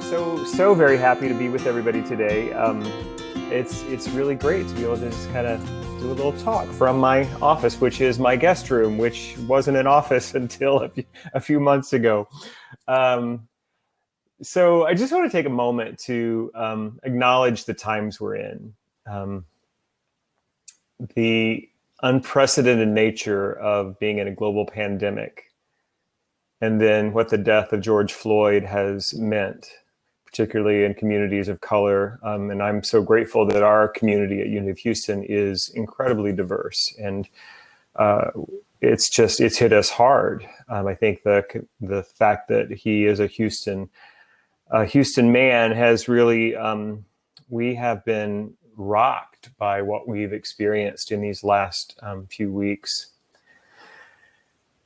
So very happy to be with everybody today. It's really great to be able to just kind of do a little talk from my office, which is my guest room, which wasn't an office until a few months ago. So I just want to take a moment to acknowledge the times we're in. The unprecedented nature of being in a global pandemic, and then what the death of George Floyd has meant, particularly in communities of color. And I'm so grateful that our community at Unity of Houston is incredibly diverse. And it's hit us hard. I think the fact that he is a Houston man has really, we have been rocked by what we've experienced in these last few weeks.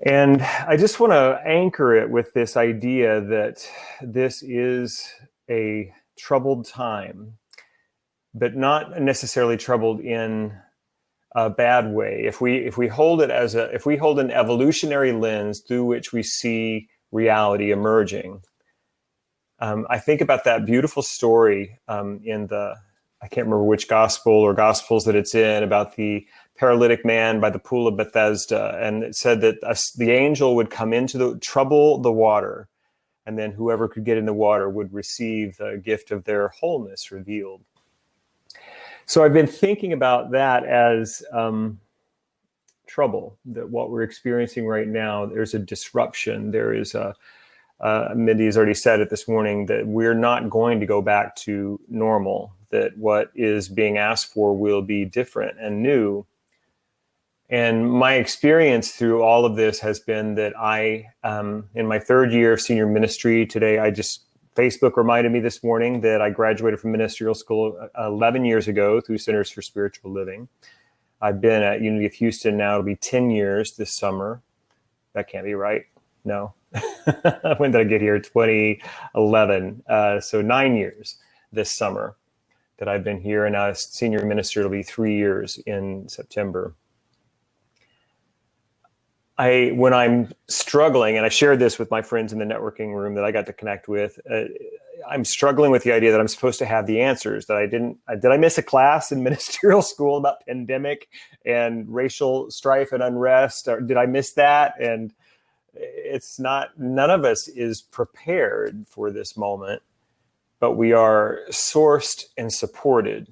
And I just want to anchor it with this idea that this is a troubled time, but not necessarily troubled in a bad way. If we hold an evolutionary lens through which we see reality emerging, I think about that beautiful story I can't remember which gospel or gospels that it's in, about the paralytic man by the pool of Bethesda. And it said that the angel would come trouble the water, and then whoever could get in the water would receive the gift of their wholeness revealed. So I've been thinking about that as trouble, that what we're experiencing right now, there's a disruption. There is Mindy has already said it this morning, that we're not going to go back to normal, that what is being asked for will be different and new. And my experience through all of this has been that in my third year of senior ministry today, Facebook reminded me this morning that I graduated from ministerial school 11 years ago through Centers for Spiritual Living. I've been at Unity of Houston now, it'll be 10 years this summer. That can't be right. No. When did I get here? 2011. So 9 years this summer that I've been here. And now as senior minister, it'll be 3 years in September. When I'm struggling, and I shared this with my friends in the networking room that I got to connect with, I'm struggling with the idea that I'm supposed to have the answers, that did I miss a class in ministerial school about pandemic and racial strife and unrest? Or did I miss that? And none of us is prepared for this moment, but we are sourced and supported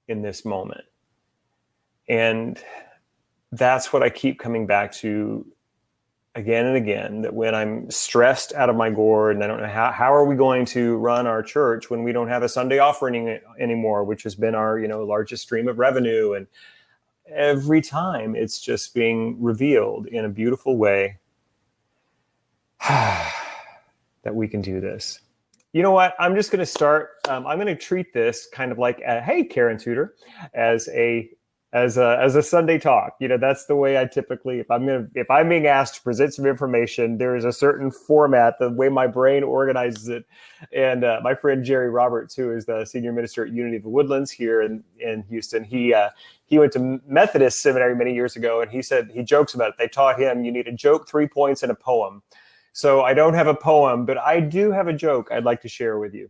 in this moment. And that's what I keep coming back to again and again, that when I'm stressed out of my gourd and I don't know how are we going to run our church when we don't have a Sunday offering anymore, which has been our largest stream of revenue. And every time it's just being revealed in a beautiful way that we can do this. You know what? I'm just going to start. I'm going to treat this kind of like, hey, Karen Tudor, as a Sunday talk. That's the way I typically, if I'm being asked to present some information, there is a certain format, the way my brain organizes it. And my friend Jerry Roberts, who is the senior minister at Unity of the Woodlands here in Houston, he went to Methodist seminary many years ago, and he said, he jokes about it. They taught him you need a joke, 3 points, and a poem. So I don't have a poem, but I do have a joke I'd like to share with you.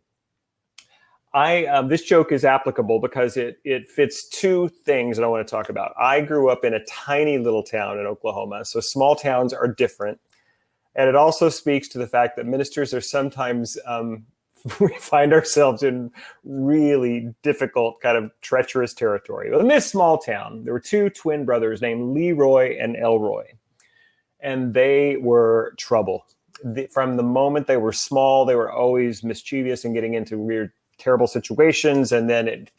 This joke is applicable because it fits two things that I want to talk about. I grew up in a tiny little town in Oklahoma, so small towns are different. And it also speaks to the fact that ministers are sometimes, we find ourselves in really difficult, kind of treacherous territory. Well, in this small town, there were two twin brothers named Leroy and Elroy, and they were trouble. From the moment they were small, they were always mischievous and getting into weird, terrible situations. And then it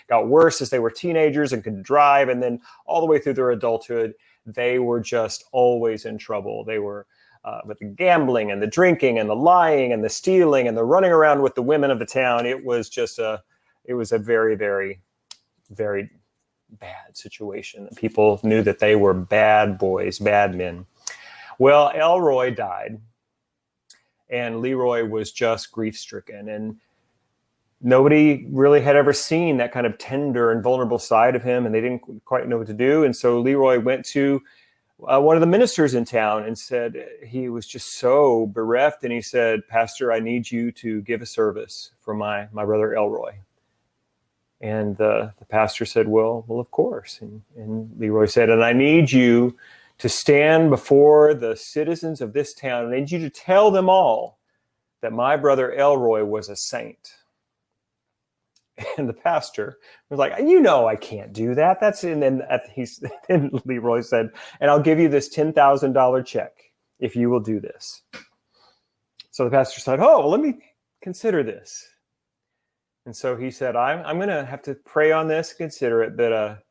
got worse as they were teenagers and could drive. And then all the way through their adulthood, they were just always in trouble. They were with the gambling and the drinking and the lying and the stealing and the running around with the women of the town. It was a very, very, very bad situation. People knew that they were bad boys, bad men. Well, Elroy died, and Leroy was just grief-stricken, and nobody really had ever seen that kind of tender and vulnerable side of him, and they didn't quite know what to do. And so Leroy went to one of the ministers in town and said he was just so bereft. And he said, "Pastor, I need you to give a service for my brother Elroy." And the pastor said, well, of course. And Leroy said, "And I need you to stand before the citizens of this town. I need you to tell them all that my brother Elroy was a saint." And the pastor was like, I can't do that. Then Leroy said, "And I'll give you this $10,000 check if you will do this." So the pastor said, "Oh, well, let me consider this." And so he said, I'm going to have to pray on this, consider it, but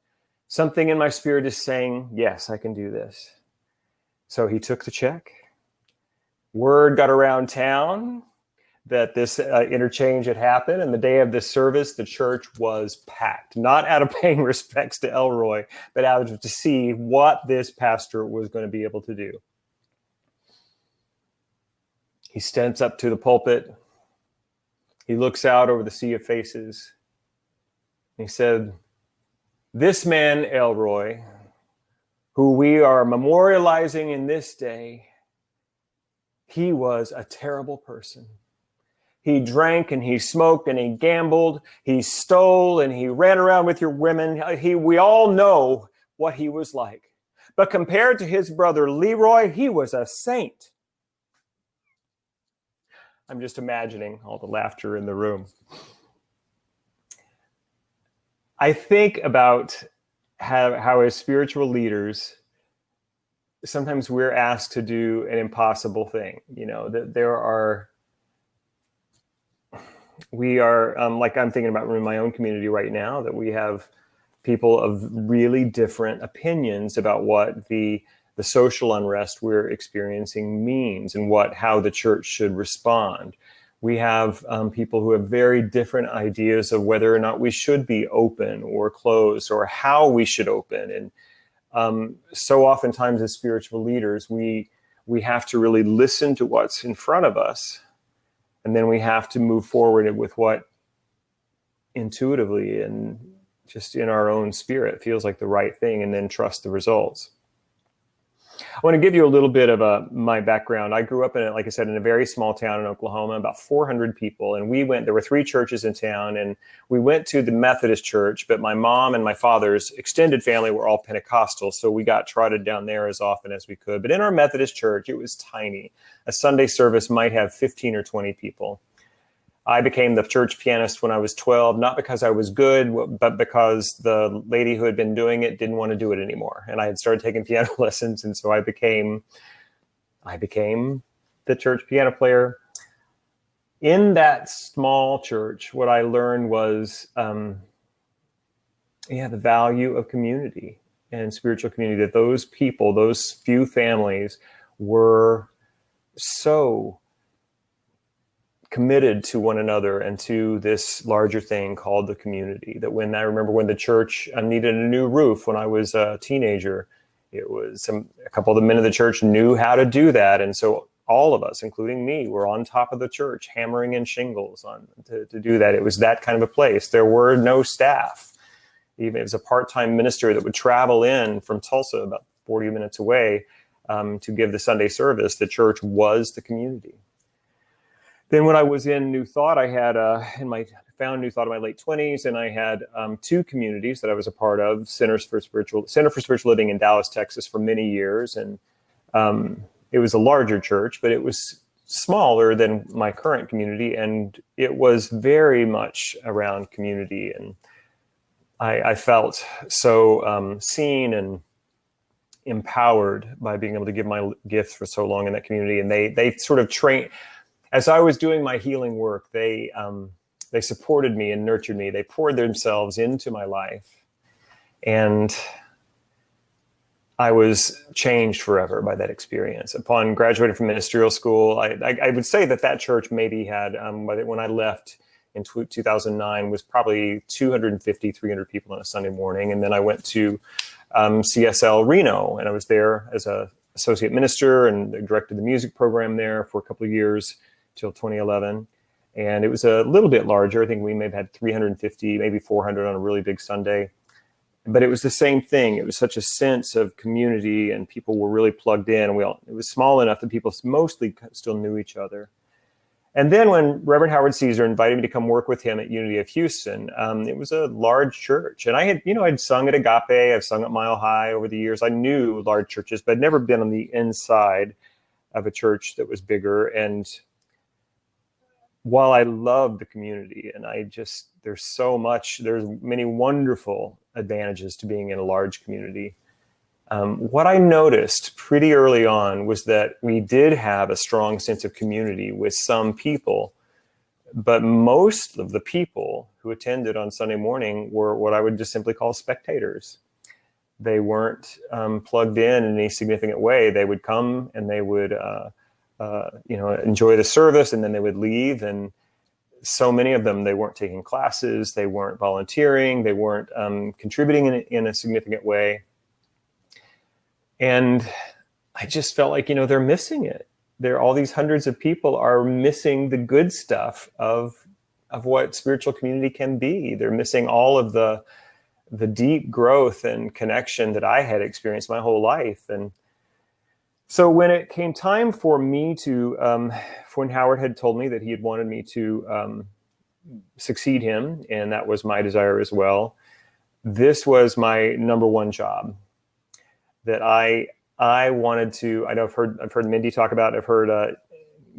something in my spirit is saying, yes, I can do this. So he took the check. Word got around town that this interchange had happened. And the day of this service, the church was packed, not out of paying respects to Elroy, but out of to see what this pastor was going to be able to do. He steps up to the pulpit. He looks out over the sea of faces. He said, "This man, Elroy, who we are memorializing in this day, he was a terrible person. He drank and he smoked and he gambled. He stole and he ran around with your women. We all know what he was like. But compared to his brother Leroy, he was a saint." I'm just imagining all the laughter in the room. I think about how as spiritual leaders, sometimes we're asked to do an impossible thing. We are like I'm thinking about in my own community right now, that we have people of really different opinions about what the social unrest we're experiencing means and how the church should respond. We have people who have very different ideas of whether or not we should be open or closed or how we should open. And so oftentimes as spiritual leaders, we have to really listen to what's in front of us. And then we have to move forward with what intuitively and just in our own spirit feels like the right thing, and then trust the results. I want to give you a little bit of my background. I grew up like I said, in a very small town in Oklahoma, about 400 people. And there were 3 churches in town, and we went to the Methodist church, but my mom and my father's extended family were all Pentecostal. So we got trotted down there as often as we could. But in our Methodist church, it was tiny. A Sunday service might have 15 or 20 people. I became the church pianist when I was 12, not because I was good, but because the lady who had been doing it didn't want to do it anymore. And I had started taking piano lessons. And so I became the church piano player. In that small church, what I learned was, the value of community and spiritual community, that those people, those few families were so committed to one another and to this larger thing called the community. That I remember when the church needed a new roof when I was a teenager, it was a couple of the men of the church knew how to do that. And so all of us, including me, were on top of the church, hammering in shingles to do that. It was that kind of a place. There were no staff. Even it was a part-time minister that would travel in from Tulsa, about 40 minutes away, to give the Sunday service. The church was the community. Then when I was in New Thought, I had found New Thought in my late 20s, and I had 2 communities that I was a part of: Center for Spiritual Living in Dallas, Texas, for many years, and it was a larger church, but it was smaller than my current community, and it was very much around community, and I felt so seen and empowered by being able to give my gifts for so long in that community, and they sort of trained. As I was doing my healing work, they supported me and nurtured me. They poured themselves into my life. And I was changed forever by that experience. Upon graduating from ministerial school, I would say that church maybe had, when I left in 2009, was probably 250, 300 people on a Sunday morning. And then I went to CSL Reno, and I was there as an associate minister and directed the music program there for a couple of years, till 2011. And it was a little bit larger. I think we may have had 350, maybe 400 on a really big Sunday. But it was the same thing. It was such a sense of community, and people were really plugged in. And it was small enough that people mostly still knew each other. And then when Reverend Howard Caesar invited me to come work with him at Unity of Houston, it was a large church. And I'd sung at Agape, I've sung at Mile High over the years. I knew large churches, but I'd never been on the inside of a church that was bigger. And while I love the community, and there's many wonderful advantages to being in a large community. What I noticed pretty early on was that we did have a strong sense of community with some people, but most of the people who attended on Sunday morning were what I would just simply call spectators. They weren't plugged in any significant way. They would come and they would enjoy the service, and then they would leave. And so many of them, they weren't taking classes, they weren't volunteering, they weren't contributing in a significant way. And I just felt like, they're missing it. All these hundreds of people are missing the good stuff of what spiritual community can be. They're missing all of the deep growth and connection that I had experienced my whole life. And so when it came time for me when Howard had told me that he had wanted me to succeed him, and that was my desire as well, this was my number one job that I wanted to. I know I've heard Mindy talk about, I've heard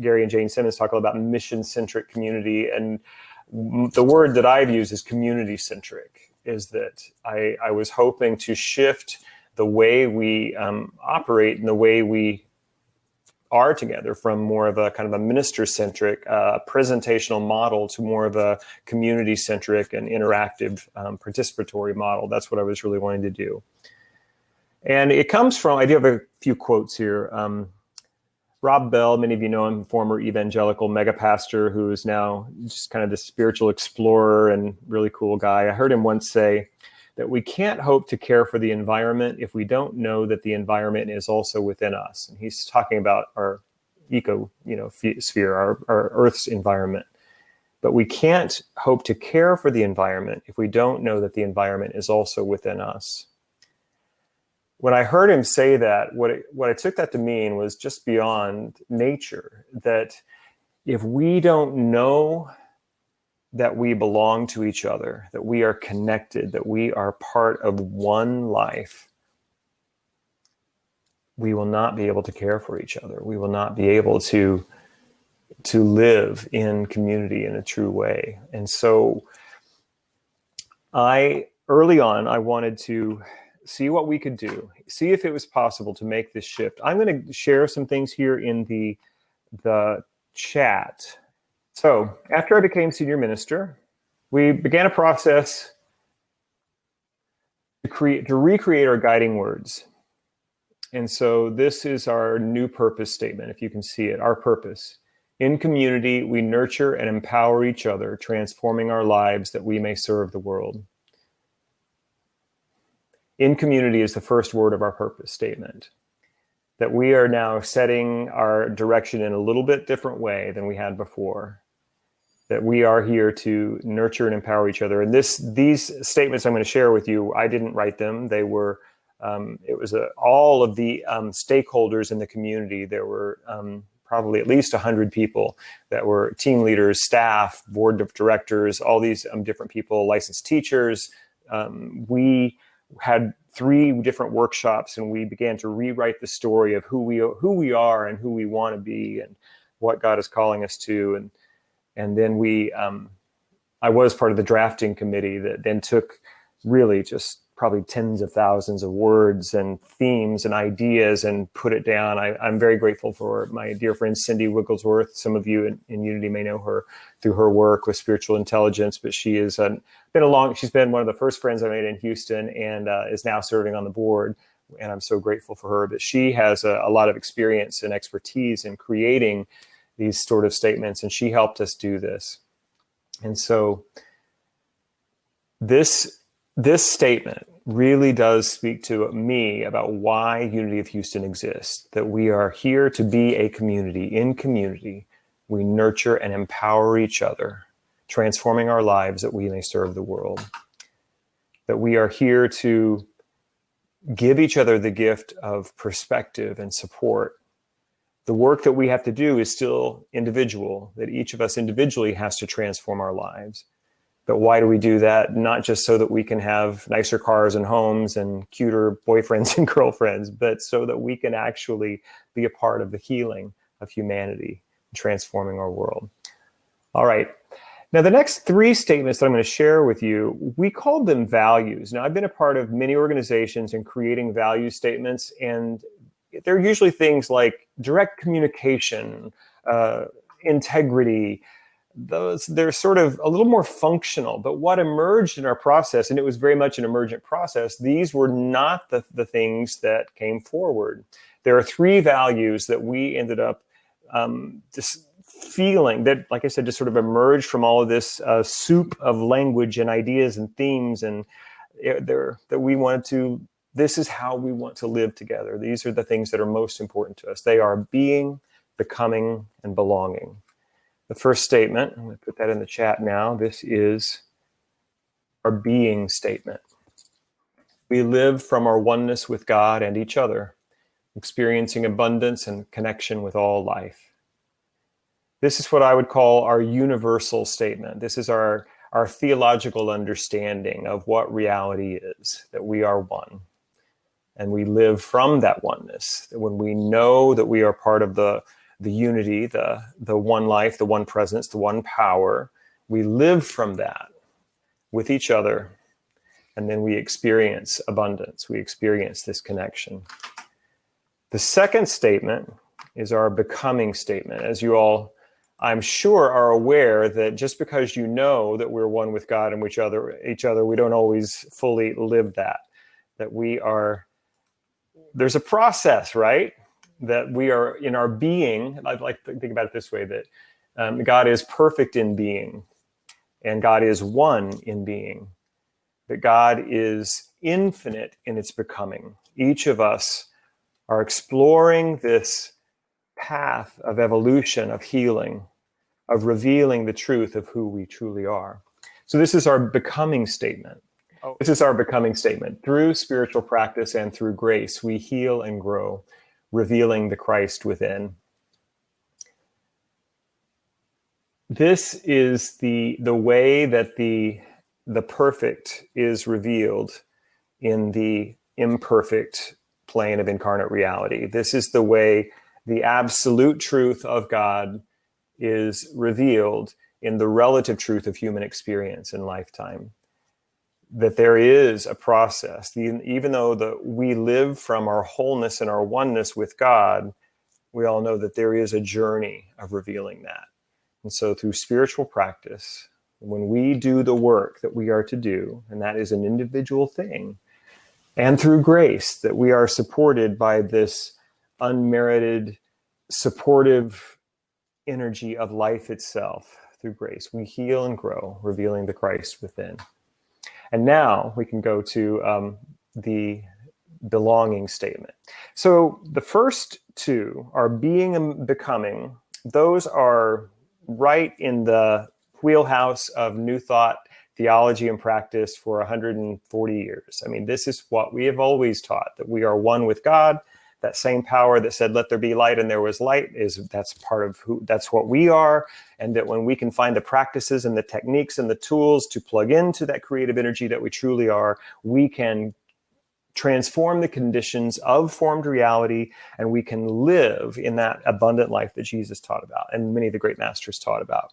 Gary and Jane Simmons talk about mission-centric community, and the word that I've used is community-centric, is that I was hoping to shift the way we operate and the way we are together from more of a kind of a minister-centric presentational model to more of a community-centric and interactive participatory model. That's what I was really wanting to do. And it comes from, I do have a few quotes here. Rob Bell, many of you know him, former evangelical mega pastor who is now just kind of this spiritual explorer and really cool guy. I heard him once say that we can't hope to care for the environment if we don't know that the environment is also within us. And he's talking about our sphere, our Earth's environment. But we can't hope to care for the environment if we don't know that the environment is also within us. When I heard him say that, what I took that to mean was just beyond nature, that if we don't know that we belong to each other, that we are connected, that we are part of one life, we will not be able to care for each other. We will not be able to live in community in a true way. And so early on, I wanted to see what we could do, see if it was possible to make this shift. I'm going to share some things here in the chat. So after I became senior minister, we began a process to recreate our guiding words. And so this is our new purpose statement, if you can see it, our purpose. In community, we nurture and empower each other, transforming our lives that we may serve the world. In community is the first word of our purpose statement, that we are now setting our direction in a little bit different way than we had before, that we are here to nurture and empower each other. And these statements I'm going to share with you, I didn't write them. They were, it was all of the stakeholders in the community. There were probably at least 100 people that were team leaders, staff, board of directors, all these different people, licensed teachers. We had 3 different workshops, and we began to rewrite the story of who we are and who we want to be and what God is calling us to. And then I was part of the drafting committee that then took really just probably tens of thousands of words and themes and ideas and put it down. I'm very grateful for my dear friend Cindy Wigglesworth. Some of you in Unity may know her through her work with spiritual intelligence, but she has she's been one of the first friends I made in Houston, and is now serving on the board. And I'm so grateful for her. But she has a lot of experience and expertise in creating these sort of statements, and she helped us do this. And so this statement really does speak to me about why Unity of Houston exists, that we are here to be a community. In community, we nurture and empower each other, transforming our lives that we may serve the world. that we are here to give each other the gift of perspective and support. The work that we have to do is still individual, that each of us individually has to transform our lives. But why do we do that? Not just so that we can have nicer cars and homes and cuter boyfriends and girlfriends, but so that we can actually be a part of the healing of humanity, transforming our world. All right. Now, the next three statements that I'm going to share with you, we called them values. Now, I've been a part of many organizations in creating value statements, and they're usually things like direct communication, integrity. They're sort of a little more functional. But what emerged in our process, and it was very much an emergent process, these were not the things that came forward. There are three values that we ended up just feeling that, like I said, just sort of emerged from all of this soup of language and ideas and themes, and that we wanted to, this is how we want to live together. These are the things that are most important to us. They are being, becoming, and belonging. The first statement, I'm going to put that in the chat now. This is our being statement. We live from our oneness with God and each other, experiencing abundance and connection with all life. This is what I would call our universal statement. This is our theological understanding of what reality is, that we are one. And we live from that oneness. That when we know that we are part of the unity, the one life, the one presence, the one power, we live from that with each other. And then we experience abundance. We experience this connection. The second statement is our becoming statement. As you all, I'm sure, are aware that just because you know that we're one with God and with each other, we don't always fully live that. That we are, there's a process, right? That we are in our being. I'd like to think about it this way, that God is perfect in being, and God is one in being. That God is infinite in its becoming. Each of us are exploring this path of evolution, of healing, of revealing the truth of who we truly are. So this is our becoming statement. This is our becoming statement. Through spiritual practice and through grace, we heal and grow, revealing the Christ within. This is the way that the perfect is revealed in the imperfect plane of incarnate reality. This is the way the absolute truth of God is revealed in the relative truth of human experience in lifetime. That there is a process, even though we live from our wholeness and our oneness with God, we all know that there is a journey of revealing that. And so through spiritual practice, when we do the work that we are to do, and that is an individual thing, and through grace, that we are supported by this unmerited, supportive energy of life itself. Through grace, we heal and grow, revealing the Christ within. And now we can go to the belonging statement. So the first two are being and becoming. Those are right in the wheelhouse of New Thought theology and practice for 140 years. I mean, this is what we have always taught, that we are one with God. That same power that said, let there be light, and there was light, that's part of that's what we are. And that when we can find the practices and the techniques and the tools to plug into that creative energy that we truly are, we can transform the conditions of formed reality, and we can live in that abundant life that Jesus taught about and many of the great masters taught about.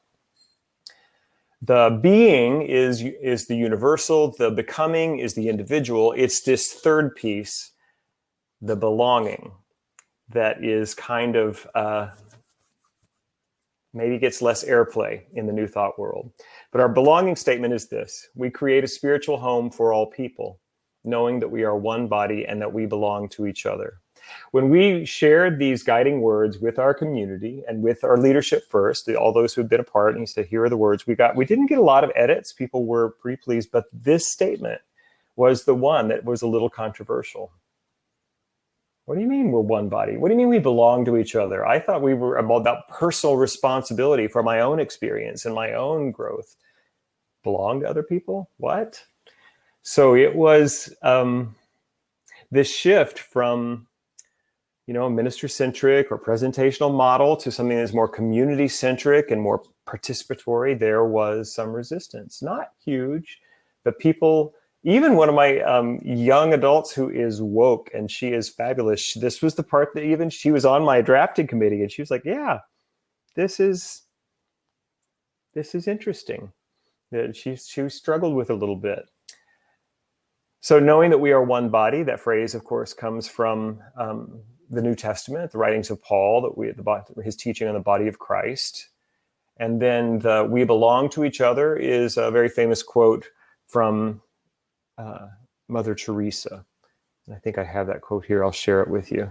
The being is the universal, the becoming is the individual. It's this third piece, the belonging, that is kind of maybe gets less airplay in the New Thought world. But our belonging statement is this: we create a spiritual home for all people, knowing that we are one body and that we belong to each other. When we shared these guiding words with our community and with our leadership first, all those who had been a part, and he said, here are the words we got. We didn't get a lot of edits. People were pretty pleased, but this statement was the one that was a little controversial. What do you mean we're one body? What do you mean we belong to each other? I thought we were about personal responsibility for my own experience and my own growth. Belong to other people? What? So it was this shift from, minister-centric or presentational model to something that's more community-centric and more participatory. There was some resistance, not huge, but people, even one of my young adults who is woke, and she is fabulous. This was the part that even she was on my drafting committee, and she was like, yeah, this is interesting. She struggled with a little bit. So knowing that we are one body, that phrase, of course, comes from the New Testament, the writings of Paul, his teaching on the body of Christ. And then the "we belong to each other" is a very famous quote from Mother Teresa. And I think I have that quote here. I'll share it with you.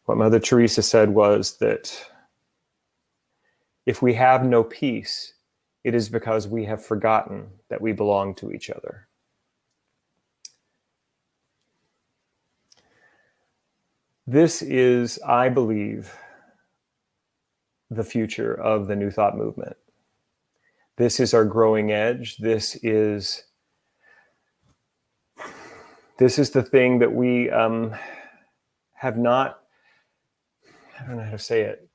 What Mother Teresa said was that if we have no peace, it is because we have forgotten that we belong to each other. This is, I believe, the future of the New Thought movement. This is our growing edge. This is the thing that we have not, I don't know how to say it,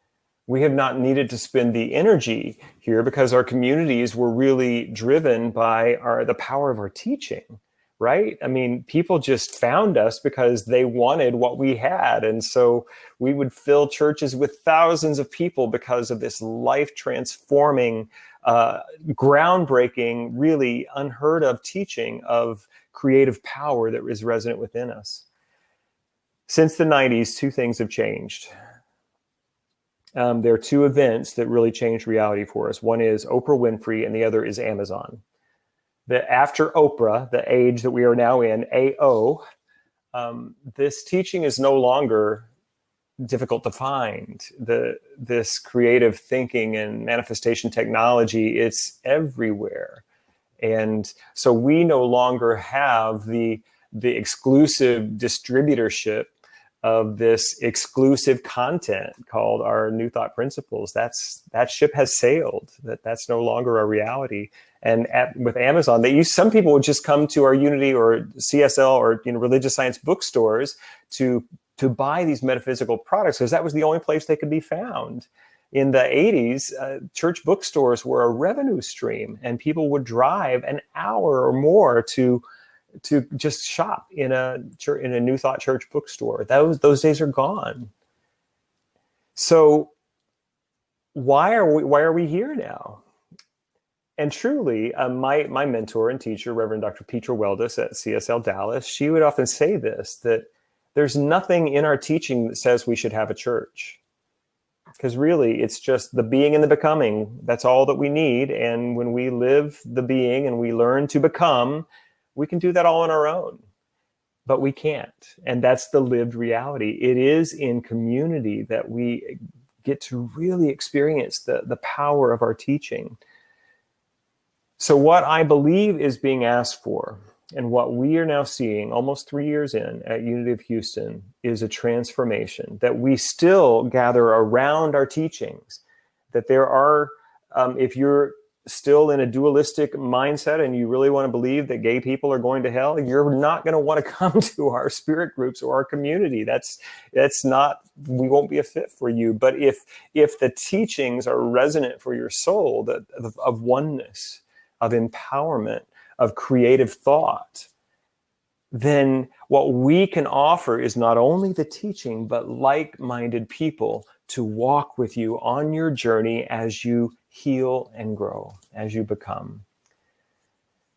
we have not needed to spend the energy here because our communities were really driven by the power of our teaching, right? I mean, people just found us because they wanted what we had. And so we would fill churches with thousands of people because of this life-transforming, groundbreaking, really unheard of teaching of creative power that is resonant within us. Since the 90s, two things have changed. There are two events that really changed reality for us. One is Oprah Winfrey, and the other is Amazon. That after Oprah, the age that we are now in, AO, this teaching is no longer difficult to find. This creative thinking and manifestation technology, it's everywhere. And so we no longer have the exclusive distributorship of this exclusive content called our New Thought Principles. That ship has sailed. That's no longer a reality. And with Amazon, some people would just come to our Unity or CSL or religious science bookstores to buy these metaphysical products because that was the only place they could be found. In the 80s, church bookstores were a revenue stream, and people would drive an hour or more to just shop in a New Thought church bookstore. Those days are gone. So why are we here now? And truly, my mentor and teacher, Reverend Dr. Petra Weldis at CSL Dallas, she would often say this, that there's nothing in our teaching that says we should have a church. Because really, it's just the being and the becoming. That's all that we need. And when we live the being and we learn to become, we can do that all on our own. But we can't. And that's the lived reality. It is in community that we get to really experience the power of our teaching. So what I believe is being asked for, and what we are now seeing almost 3 years in at Unity of Houston, is a transformation, that we still gather around our teachings, that there are, if you're still in a dualistic mindset and you really want to believe that gay people are going to hell, you're not going to want to come to our spirit groups or our community. That's not, we won't be a fit for you. But if the teachings are resonant for your soul, of oneness, of empowerment, of creative thought, then what we can offer is not only the teaching, but like-minded people to walk with you on your journey as you heal and grow, as you become.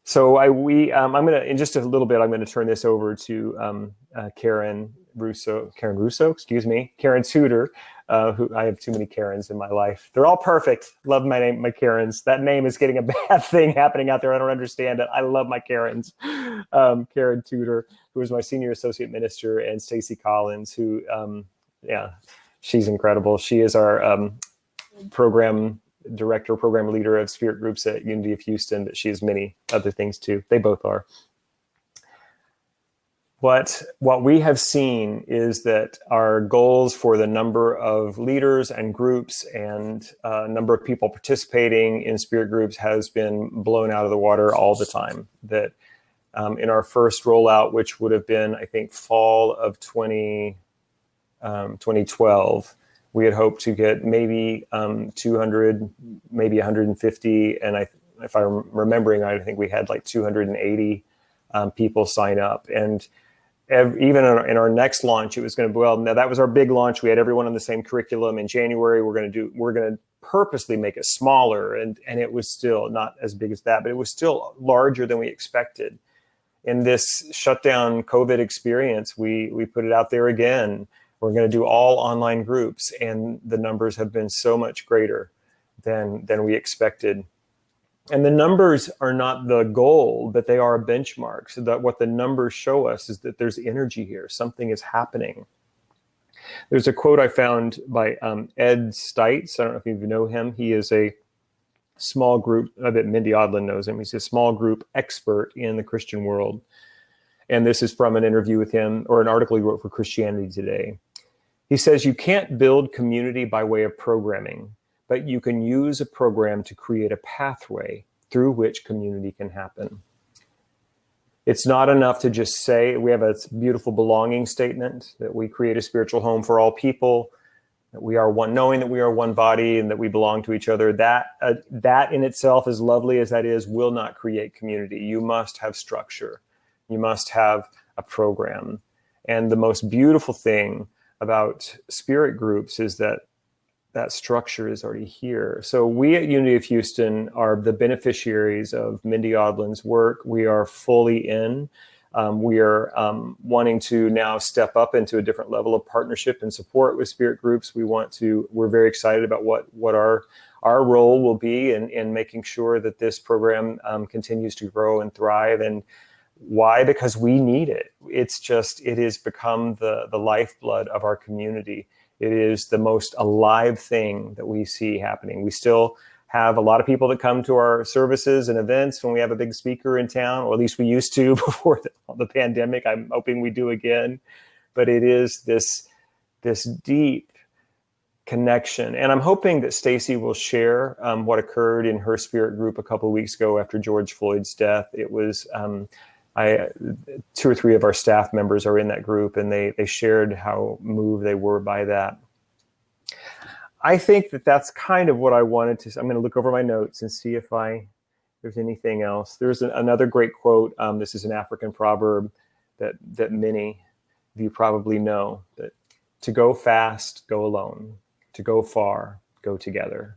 So I'm going to, in just a little bit, I'm going to turn this over to Karen Tudor, who I have too many Karens in my life. They're all perfect. Love my Karens. That name is getting a bad thing happening out there. I don't understand it. I love my Karens. Karen Tudor, who is my senior associate minister, and Stacy Collins, who, she's incredible. She is our program director, program leader of SpiritGroups at Unity of Houston, but she has many other things too. They both are. What we have seen is that our goals for the number of leaders and groups and number of people participating in spirit groups has been blown out of the water all the time. That In our first rollout, which would have been, I think, fall of 2012, we had hoped to get maybe 200, maybe 150. And if I'm remembering right, I think we had like 280 people sign up. And even in our next launch, it was going to, well, now that was our big launch. We had everyone on the same curriculum. In January, we're going to purposely make it smaller. And it was still not as big as that, but it was still larger than we expected. In this shutdown COVID experience, we put it out there again. We're going to do all online groups, and the numbers have been so much greater than we expected. And the numbers are not the goal, but they are a benchmark. So that what the numbers show us is that there's energy here. Something is happening. There's a quote I found by Ed Stites. I don't know if you know him. He is a small group, I bet Mindy Odland knows him. He's a small group expert in the Christian world. And this is from an interview with him, or an article he wrote for Christianity Today. He says, you can't build community by way of programming, but you can use a program to create a pathway through which community can happen. It's not enough to just say, we have a beautiful belonging statement that we create a spiritual home for all people, that we are one, knowing that we are one body and that we belong to each other. That in itself, as lovely as that is, will not create community. You must have structure. You must have a program. And the most beautiful thing about spirit groups is that structure is already here. So we at Unity of Houston are the beneficiaries of Mindy Odland's work. We are fully in. We are wanting to now step up into a different level of partnership and support with spirit groups. We're very excited about what our role will be in making sure that this program continues to grow and thrive. And why? Because we need it. It has become the lifeblood of our community. It is the most alive thing that we see happening. We still have a lot of people that come to our services and events when we have a big speaker in town, or at least we used to before the pandemic. I'm hoping we do again. But it is this deep connection. And I'm hoping that Stacy will share what occurred in her spirit group a couple of weeks ago after George Floyd's death. It was 2 or 3 of our staff members are in that group, and they shared how moved they were by that. I think that's kind of what I wanted to. I'm going to look over my notes and see if there's anything else. There's another great quote. This is an African proverb that many of you probably know, that to go fast, go alone. To go far, go together.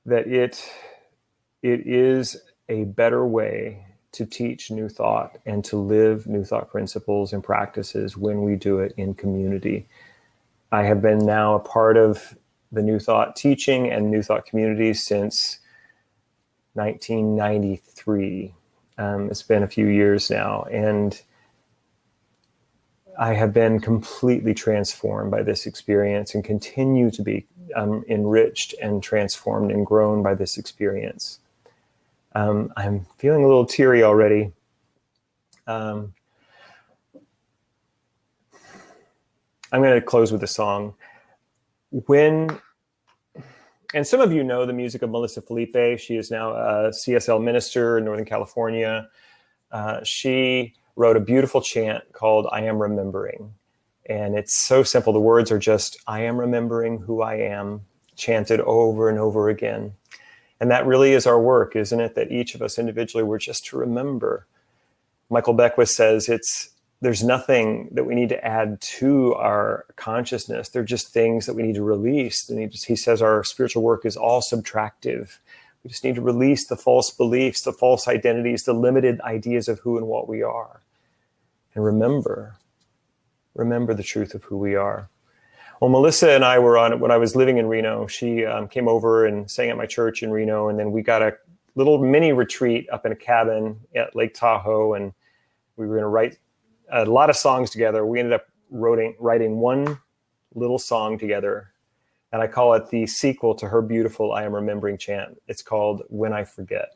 That it is a better way to teach new thought and to live new thought principles and practices when we do it in community. I have been now a part of the New Thought teaching and New Thought community since 1993. It's been a few years now, and I have been completely transformed by this experience and continue to be enriched and transformed and grown by this experience. I'm feeling a little teary already. I'm going to close with a song. And some of you know the music of Melissa Felipe. She is now a CSL minister in Northern California. She wrote a beautiful chant called I Am Remembering. And it's so simple. The words are just, I am remembering who I am, chanted over and over again. And that really is our work, isn't it? That each of us individually, we're just to remember. Michael Beckwith says there's nothing that we need to add to our consciousness. They're just things that we need to release. And he says our spiritual work is all subtractive. We just need to release the false beliefs, the false identities, the limited ideas of who and what we are. And remember the truth of who we are. Well, Melissa and I were on, when I was living in Reno, she came over and sang at my church in Reno. And then we got a little mini retreat up in a cabin at Lake Tahoe. And we were going to write a lot of songs together. We ended up writing one little song together. And I call it the sequel to her beautiful I Am Remembering chant. It's called When I Forget.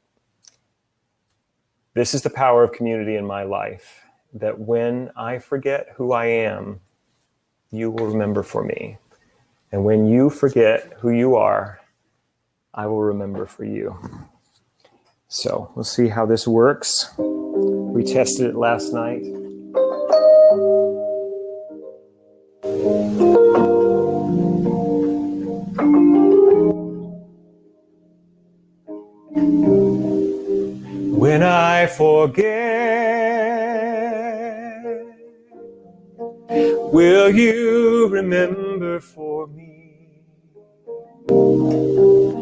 This is the power of community in my life, that when I forget who I am, you will remember for me. And when you forget who you are, I will remember for you. So we'll see how this works. We tested it last night. When I forget, will you remember for me?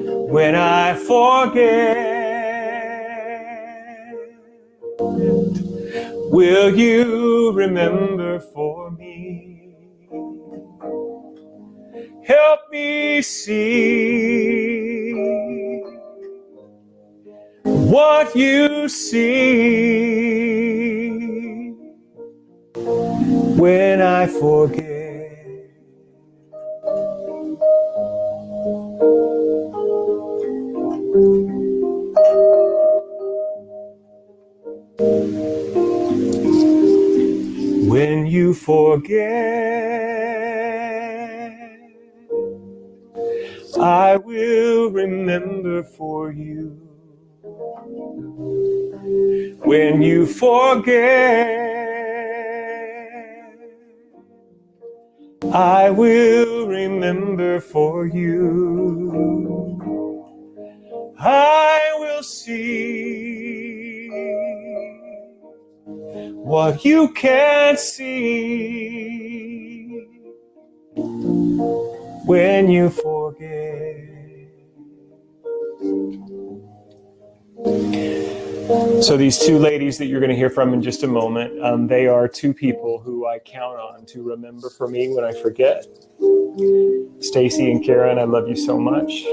When I forget, will you remember for me? Help me see what you see when I forget. When you forget, I will remember for you. When you forget, I will remember for you. I will see what you can't see when you forget. So these two ladies that you're going to hear from in just a moment, they are two people who I count on to remember for me when I forget. Stacy and Karen, I love you so much.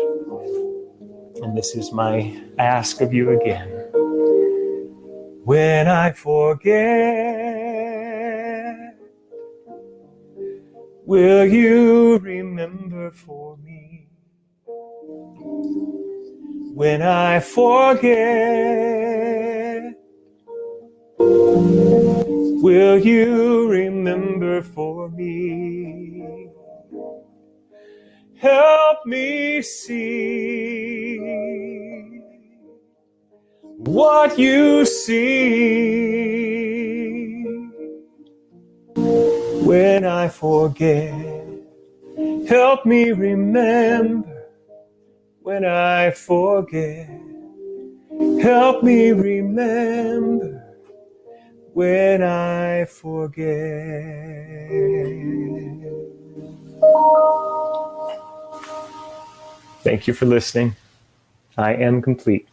And this is my ask of you again. When I forget, will you remember for me? When I forget, will you remember for me? Help me see what you see when I forget. Help me remember when I forget. Help me remember when I forget. Thank you for listening. I am complete.